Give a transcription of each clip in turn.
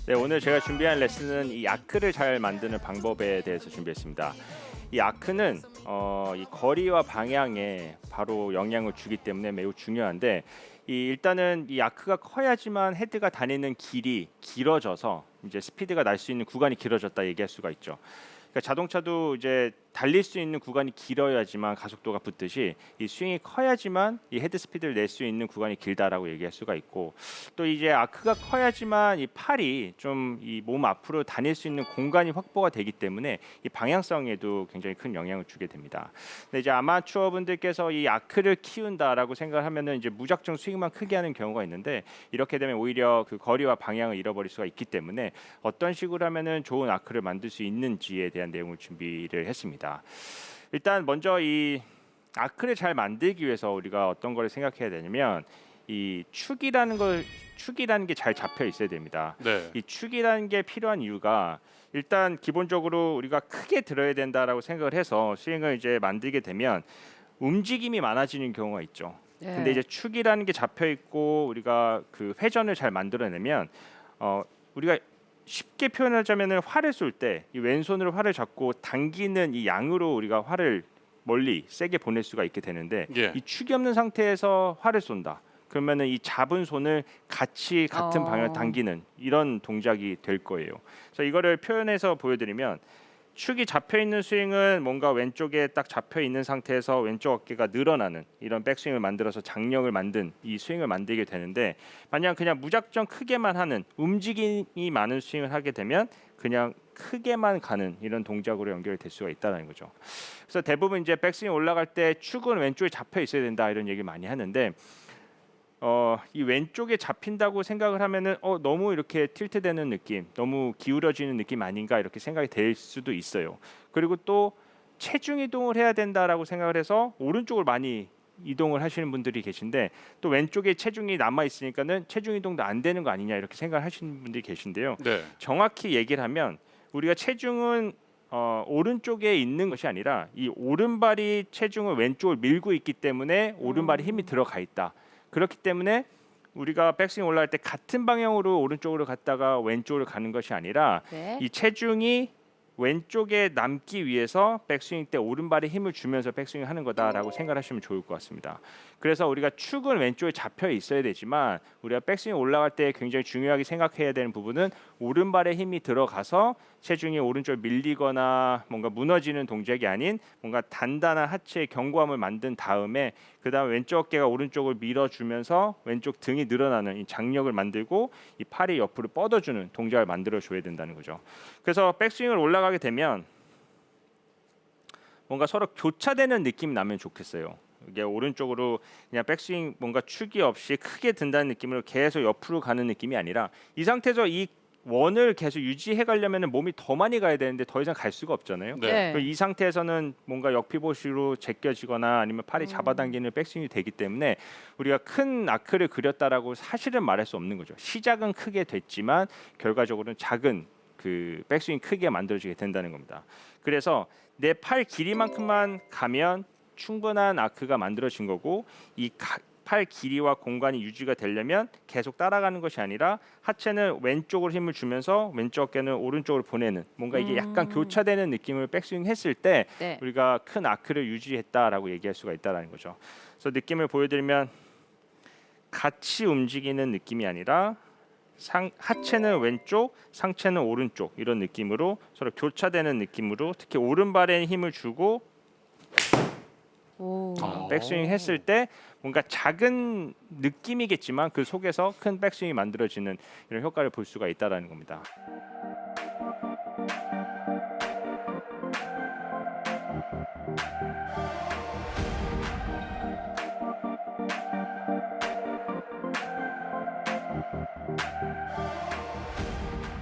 네, 오늘 제가 준비한 레슨은 이 아크를 잘 만드는 방법에 대해서 준비했습니다. 이 아크는 이 거리와 방향에 바로 영향을 주기 때문에 매우 중요한데 일단은 이 아크가 커야지만 헤드가 다니는 길이 길어져서 이제 스피드가 날 수 있는 구간이 길어졌다 얘기할 수가 있죠. 그러니까 자동차도 이제 달릴 수 있는 구간이 길어야지만 가속도가 붙듯이 이 스윙이 커야지만 이 헤드 스피드를 낼 수 있는 구간이 길다라고 얘기할 수가 있고, 또 이제 아크가 커야지만 이 팔이 좀 이 몸 앞으로 다닐 수 있는 공간이 확보가 되기 때문에 이 방향성에도 굉장히 큰 영향을 주게 됩니다. 근데 이제 아마추어 분들께서 이 아크를 키운다라고 생각하면은 이제 무작정 스윙만 크게 하는 경우가 있는데, 이렇게 되면 오히려 그 거리와 방향을 잃어버릴 수가 있기 때문에 어떤 식으로 하면은 좋은 아크를 만들 수 있는지에 대한 내용을 준비를 했습니다. 일단 먼저 이 아크를 잘 만들기 위해서 우리가 어떤 거를 생각해야 되냐면 이 축이라는 게 잘 잡혀 있어야 됩니다. 네. 이 축이라는 게 필요한 이유가, 일단 기본적으로 우리가 크게 들어야 된다라고 생각을 해서 스윙을 이제 만들게 되면 움직임이 많아지는 경우가 있죠. 근데 이제 축이라는 게 잡혀 있고 우리가 그 회전을 잘 만들어내면 우리가 쉽게 표현하자면은 활을 쏠 때 이 왼손으로 활을 잡고 당기는 이 양으로 우리가 활을 멀리 세게 보낼 수가 있게 되는데, 예. 이 축이 없는 상태에서 활을 쏜다. 그러면은 이 잡은 손을 같이 같은 방향을 당기는 이런 동작이 될 거예요. 그래서 이거를 표현해서 보여드리면, 축이 잡혀 있는 스윙은 뭔가 왼쪽에 딱 잡혀 있는 상태에서 왼쪽 어깨가 늘어나는 이런 백스윙을 만들어서 장력을 만든 이 스윙을 만들게 되는데, 만약 그냥 무작정 크게만 하는 움직임이 많은 스윙을 하게 되면 그냥 크게만 가는 이런 동작으로 연결될 수가 있다는 거죠. 그래서 대부분 이제 백스윙 올라갈 때 축은 왼쪽에 잡혀 있어야 된다 이런 얘기 많이 하는데, 이 왼쪽에 잡힌다고 생각을 하면은 너무 이렇게 틸트되는 느낌, 너무 기울어지는 느낌 아닌가 이렇게 생각이 될 수도 있어요. 그리고 또 체중 이동을 해야 된다라고 생각을 해서 오른쪽을 많이 이동을 하시는 분들이 계신데, 또 왼쪽에 체중이 남아 있으니까는 체중 이동도 안 되는 거 아니냐 이렇게 생각하시는 분들이 계신데요. 네. 정확히 얘기를 하면 우리가 체중은 오른쪽에 있는 것이 아니라 이 오른발이 체중을 왼쪽을 밀고 있기 때문에 오른발에 힘이 들어가 있다. 그렇기 때문에 우리가 백스윙 올라갈 때 같은 방향으로 오른쪽으로 갔다가 왼쪽으로 가는 것이 아니라 이 체중이 왼쪽에 남기 위해서 백스윙 때 오른발에 힘을 주면서 백스윙을 하는 거다라고 생각하시면 좋을 것 같습니다. 그래서 우리가 축은 왼쪽에 잡혀 있어야 되지만 우리가 백스윙 올라갈 때 굉장히 중요하게 생각해야 되는 부분은 오른발에 힘이 들어가서 체중이 오른쪽에 밀리거나 뭔가 무너지는 동작이 아닌 뭔가 단단한 하체의 견고함을 만든 다음에 그다음 왼쪽 어깨가 오른쪽을 밀어주면서 왼쪽 등이 늘어나는 이 장력을 만들고 이 팔이 옆으로 뻗어주는 동작을 만들어줘야 된다는 거죠. 그래서 백스윙을 올라가게 되면 뭔가 서로 교차되는 느낌이 나면 좋겠어요. 이게 오른쪽으로 그냥 백스윙 뭔가 축이 없이 크게 든다는 느낌으로 계속 옆으로 가는 느낌이 아니라, 이 상태에서 이 원을 계속 유지해 가려면 몸이 더 많이 가야 되는데 더 이상 갈 수가 없잖아요. 네. 이 상태에서는 뭔가 역피봇으로 제껴지거나 아니면 팔이 잡아당기는 백스윙이 되기 때문에 우리가 큰 아크를 그렸다라고 사실은 말할 수 없는 거죠. 시작은 크게 됐지만 결과적으로는 작은 그 백스윙 크게 만들어지게 된다는 겁니다. 그래서 내 팔 길이만큼만 가면 충분한 아크가 만들어진 거고, 이 팔 길이와 공간이 유지가 되려면 계속 따라가는 것이 아니라 하체는 왼쪽으로 힘을 주면서 왼쪽 어깨는 오른쪽으로 보내는, 뭔가 이게 약간 교차되는 느낌을 백스윙 했을 때 우리가 큰 아크를 유지했다라고 얘기할 수가 있다라는 거죠. 그래서 느낌을 보여드리면, 같이 움직이는 느낌이 아니라 하체는 왼쪽, 상체는 오른쪽 이런 느낌으로 서로 교차되는 느낌으로, 특히 오른발에 힘을 주고 백스윙 했을 때 뭔가 작은 느낌이겠지만 그 속에서 큰 백스윙이 만들어지는 이런 효과를 볼 수가 있다라는 겁니다.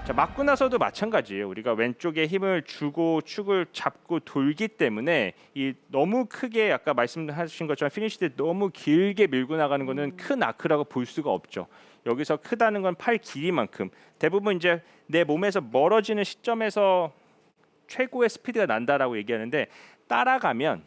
자, 맞고 나서도 마찬가지예요. 우리가 왼쪽에 힘을 주고 축을 잡고 돌기 때문에 이 너무 크게 아까 말씀하신 것처럼 피니시 때 너무 길게 밀고 나가는 거는 큰 아크라고 볼 수가 없죠. 여기서 크다는 건 팔 길이만큼, 대부분 이제 내 몸에서 멀어지는 시점에서 최고의 스피드가 난다라고 얘기하는데, 따라가면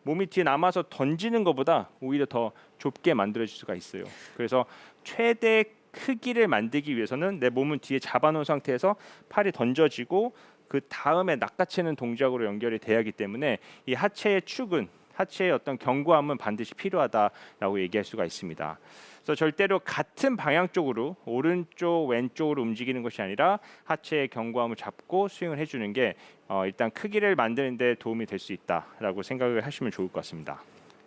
몸이 뒤에 남아서 던지는 것보다 오히려 더 좁게 만들어질 수가 있어요. 그래서 최대 크기를 만들기 위해서는 내 몸은 뒤에 잡아놓은 상태에서 팔이 던져지고 그 다음에 낚아채는 동작으로 연결이 돼야 하기 때문에 이 하체의 축은 하체의 어떤 견고함은 반드시 필요하다라고 얘기할 수가 있습니다. 그래서 절대로 같은 방향 쪽으로 오른쪽 왼쪽으로 움직이는 것이 아니라 하체의 견고함을 잡고 스윙을 해주는 게 일단 크기를 만드는 데 도움이 될 수 있다라고 생각을 하시면 좋을 것 같습니다.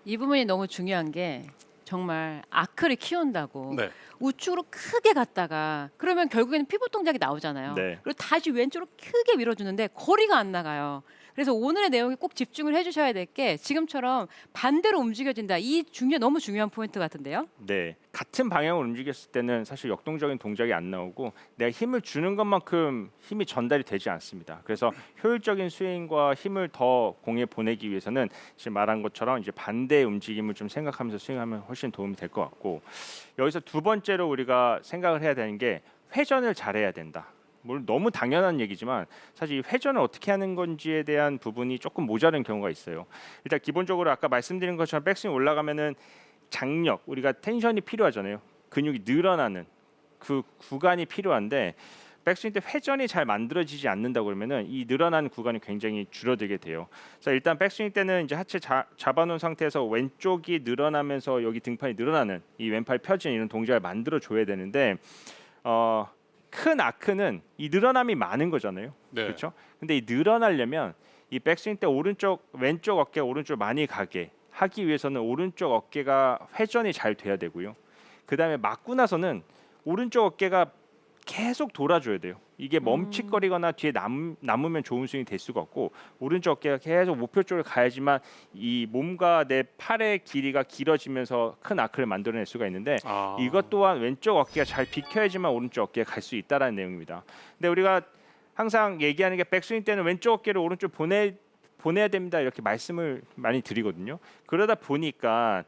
이 부분이 너무 중요한 게 정말 아크를 키운다고 네. 우측으로 크게 갔다가 그러면 결국에는 피봇 동작이 나오잖아요. 네. 그리고 다시 왼쪽으로 크게 밀어주는데 거리가 안 나가요. 그래서 오늘의 내용에 꼭 집중을 해주셔야 될 게 지금처럼 반대로 움직여진다. 이 너무 중요한 포인트 같은데요. 네, 같은 방향으로 움직였을 때는 사실 역동적인 동작이 안 나오고 내가 힘을 주는 것만큼 힘이 전달이 되지 않습니다. 그래서 효율적인 스윙과 힘을 더 공에 보내기 위해서는 지금 말한 것처럼 이제 반대의 움직임을 좀 생각하면서 스윙하면 훨씬 도움이 될 것 같고, 여기서 두 번째로 우리가 생각을 해야 되는 게 회전을 잘해야 된다. 물론 너무 당연한 얘기지만 사실 이 회전을 어떻게 하는 건지에 대한 부분이 조금 모자른 경우가 있어요. 일단 기본적으로 아까 말씀드린 것처럼 백스윙 올라가면은 장력, 우리가 텐션이 필요하잖아요. 근육이 늘어나는 그 구간이 필요한데 백스윙 때 회전이 잘 만들어지지 않는다 그러면은 이 늘어나는 구간이 굉장히 줄어들게 돼요. 그래서 일단 백스윙 때는 이제 하체 잡아놓은 상태에서 왼쪽이 늘어나면서 여기 등판이 늘어나는 이 왼팔 펴진 이런 동작을 만들어 줘야 되는데 큰 아크는 이 늘어남이 많은 거잖아요. 네. 그렇죠? 근데 이 늘어나려면 이 백스윙 때 왼쪽 어깨 오른쪽 많이 가게 하기 위해서는 오른쪽 어깨가 회전이 잘 돼야 되고요. 그 다음에 맞고 나서는 오른쪽 어깨가 계속 돌아줘야 돼요. 이게 멈칫거리거나 뒤에 남으면 좋은 스윙이 될 수가 없고 오른쪽 어깨가 계속 목표 쪽으로 가야지만 이 몸과 내 팔의 길이가 길어지면서 큰 아크를 만들어낼 수가 있는데 이것 또한 왼쪽 어깨가 잘 비켜야지만 오른쪽 어깨가 갈 수 있다라는 내용입니다. 근데 우리가 항상 얘기하는 게 백스윙 때는 왼쪽 어깨를 오른쪽 보내야 됩니다 이렇게 말씀을 많이 드리거든요. 그러다 보니까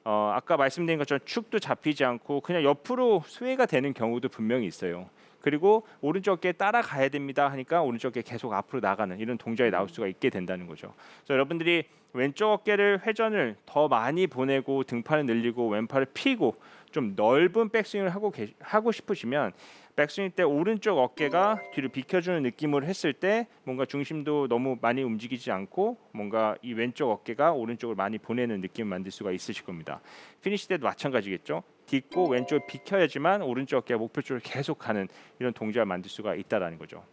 아까 말씀드린 것처럼 축도 잡히지 않고 그냥 옆으로 스웨이가 되는 경우도 분명히 있어요. 그리고 오른쪽 어깨에 따라가야 됩니다 하니까 오른쪽 어깨 계속 앞으로 나가는 이런 동작이 나올 수가 있게 된다는 거죠. 그래서 여러분들이 왼쪽 어깨를 회전을 더 많이 보내고 등판을 늘리고 왼팔을 피고 좀 넓은 백스윙을 하고 싶으시면 백스윙 때 오른쪽 어깨가 뒤로 비켜주는 느낌으로 했을 때 뭔가 중심도 너무 많이 움직이지 않고 뭔가 이 왼쪽 어깨가 오른쪽을 많이 보내는 느낌을 만들 수가 있으실 겁니다. 피니시 때도 마찬가지겠죠. 딛고 왼쪽을 비켜야지만 오른쪽 어깨가 목표 쪽으로 계속 가는 이런 동작을 만들 수가 있다라는 거죠.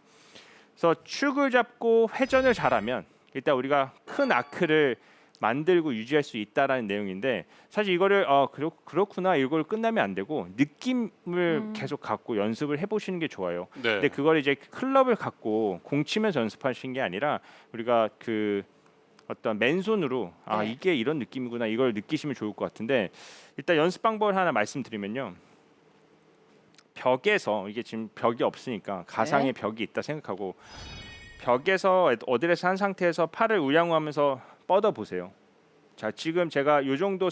그래서 축을 잡고 회전을 잘하면 일단 우리가 큰 아크를 만들고 유지할 수 있다라는 내용인데 사실 이거를 그렇구나 이걸 끝나면 안 되고 느낌을 계속 갖고 연습을 해보시는 게 좋아요. 네. 근데 그걸 이제 클럽을 갖고 공 치면서 연습하시는 게 아니라 우리가 그 어떤 맨손으로 네. 이게 이런 느낌이구나 이걸 느끼시면 좋을 것 같은데 일단 연습 방법을 하나 말씀드리면요. 벽에서 이게 지금 벽이 없으니까 가상의 벽이 있다 생각하고 벽에서 어드레스 한 상태에서 팔을 우양우하면서 뻗어 보세요. 자, 지금 제가 이 정도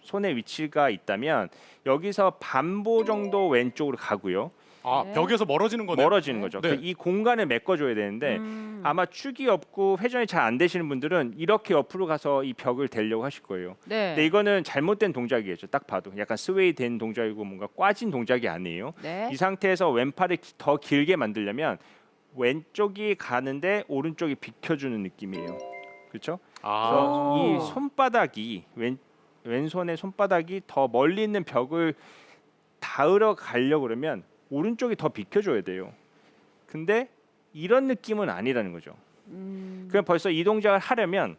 손의 위치가 있다면 여기서 반보 정도 왼쪽으로 가고요. 네. 벽에서 멀어지는 거네요. 멀어지는 거죠. 네. 이 공간을 메꿔줘야 되는데 아마 축이 없고 회전이 잘 안 되시는 분들은 이렇게 옆으로 가서 이 벽을 대려고 하실 거예요. 네. 근데 이거는 잘못된 동작이겠죠. 딱 봐도 약간 스웨이 된 동작이고 뭔가 꽈진 동작이 아니에요. 네. 이 상태에서 왼팔을 더 길게 만들려면 왼쪽이 가는데 오른쪽이 비켜주는 느낌이에요. 그렇죠? 그래서 이 손바닥이 왼손의 손바닥이 더 멀리 있는 벽을 닿으러 가려고 그러면 오른쪽이 더 비켜줘야 돼요. 근데 이런 느낌은 아니라는 거죠. 그럼 벌써 이 동작을 하려면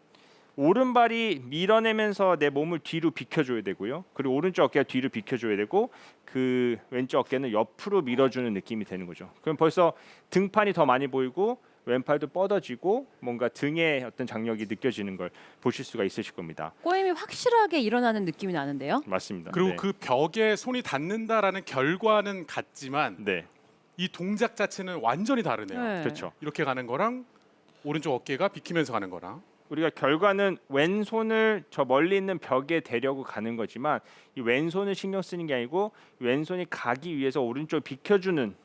오른발이 밀어내면서 내 몸을 뒤로 비켜줘야 되고요. 그리고 오른쪽 어깨가 뒤로 비켜줘야 되고 그 왼쪽 어깨는 옆으로 밀어주는 느낌이 되는 거죠. 그럼 벌써 등판이 더 많이 보이고 왼팔도 뻗어지고 뭔가 등에 어떤 장력이 느껴지는 걸 보실 수가 있으실 겁니다. 꼬임이 확실하게 일어나는 느낌이 나는데요. 맞습니다. 그리고 네. 그 벽에 손이 닿는다라는 결과는 같지만 네, 이 동작 자체는 완전히 다르네요. 네. 그렇죠. 이렇게 가는 거랑 오른쪽 어깨가 비키면서 가는 거랑 우리가 결과는 왼손을 저 멀리 있는 벽에 대려고 가는 거지만 이 왼손을 신경 쓰는 게 아니고 왼손이 가기 위해서 오른쪽 비켜주는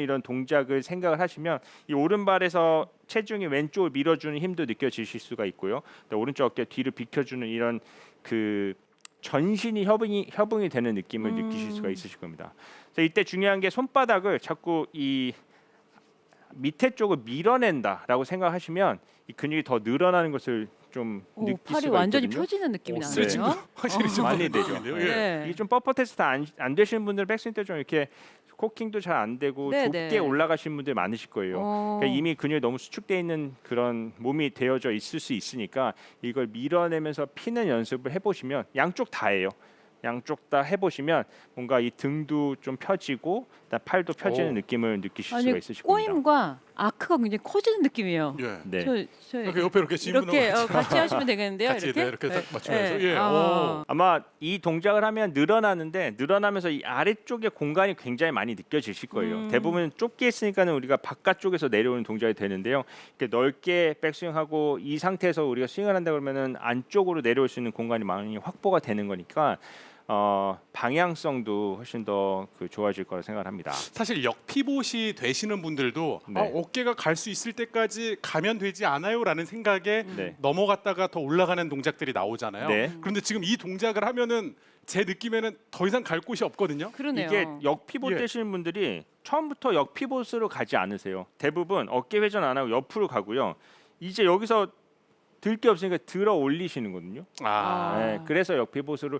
이런 동작을 생각을 하시면 이 오른발에서 체중이 왼쪽을 밀어주는 힘도 느껴지실 수가 있고요. 오른쪽 어깨 뒤를 비켜주는 이런 그 전신이 협응이 되는 느낌을 느끼실 수가 있으실 겁니다. 그래서 이때 중요한 게 손바닥을 자꾸 이 밑에 쪽을 밀어낸다라고 생각하시면 이 근육이 더 늘어나는 것을 좀 오, 느낄 팔이 수가 완전히 있거든요. 펴지는 느낌이 나네요. 스트레칭도 확실히 좀 많이 되는 되죠. 느낌인데요. 네. 예. 네. 이게 좀 버퍼 테스트 안 되시는 분들은 백스윙 때 좀 이렇게 코킹도 잘 안 되고 네, 좁게 네. 올라가시는 분들 많으실 거예요. 그러니까 이미 근육이 너무 수축돼 있는 그런 몸이 되어져 있을 수 있으니까 이걸 밀어내면서 피는 연습을 해보시면 양쪽 다예요. 양쪽 다 해보시면 뭔가 이 등도 좀 펴지고 팔도 펴지는 오. 느낌을 느끼실 아니 수가 있으실 겁니다. 꼬임과 아크가 굉장히 커지는 느낌이에요. 예. 네. 저 이렇게 옆에 이렇게 질문을 이렇게 같이 하시면 되겠는데요. 같이 이렇게 이렇게 딱 맞추면서 예. 아. 아마 이 동작을 하면 늘어나는데 늘어나면서 이 아래쪽에 공간이 굉장히 많이 느껴지실 거예요. 대부분 좁게 있으니까는 우리가 바깥쪽에서 내려오는 동작이 되는데요. 이렇게 넓게 백스윙하고 이 상태에서 우리가 스윙을 한다 그러면은 안쪽으로 내려올 수 있는 공간이 많이 확보가 되는 거니까 방향성도 훨씬 더 좋아질 거라 생각합니다. 사실 역피봇이 되시는 분들도 네. 어깨가 갈 수 있을 때까지 가면 되지 않아요라는 생각에 네. 넘어갔다가 더 올라가는 동작들이 나오잖아요. 네. 그런데 지금 이 동작을 하면은 제 느낌에는 더 이상 갈 곳이 없거든요. 그러네요. 이게 역피봇 예. 되시는 분들이 처음부터 역피봇으로 가지 않으세요. 대부분 어깨 회전 안 하고 옆으로 가고요. 이제 여기서 들 게 없으니까 들어 올리시는 거든요. 아. 네, 그래서 역피봇으로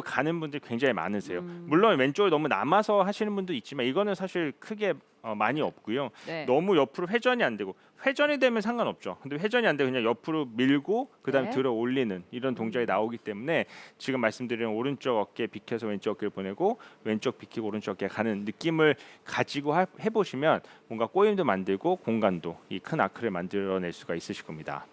가는 분들이 굉장히 많으세요. 물론 왼쪽에 너무 남아서 하시는 분도 있지만 이거는 사실 크게 많이 없고요. 네. 너무 옆으로 회전이 안 되고 회전이 되면 상관없죠. 근데 회전이 안 되고 그냥 옆으로 밀고 그다음에 네. 들어 올리는 이런 동작이 나오기 때문에 지금 말씀드린 오른쪽 어깨 비켜서 왼쪽 어깨를 보내고 왼쪽 비키고 오른쪽 어깨 가는 느낌을 가지고 해보시면 뭔가 꼬임도 만들고 공간도 이 큰 아크를 만들어낼 수가 있으실 겁니다.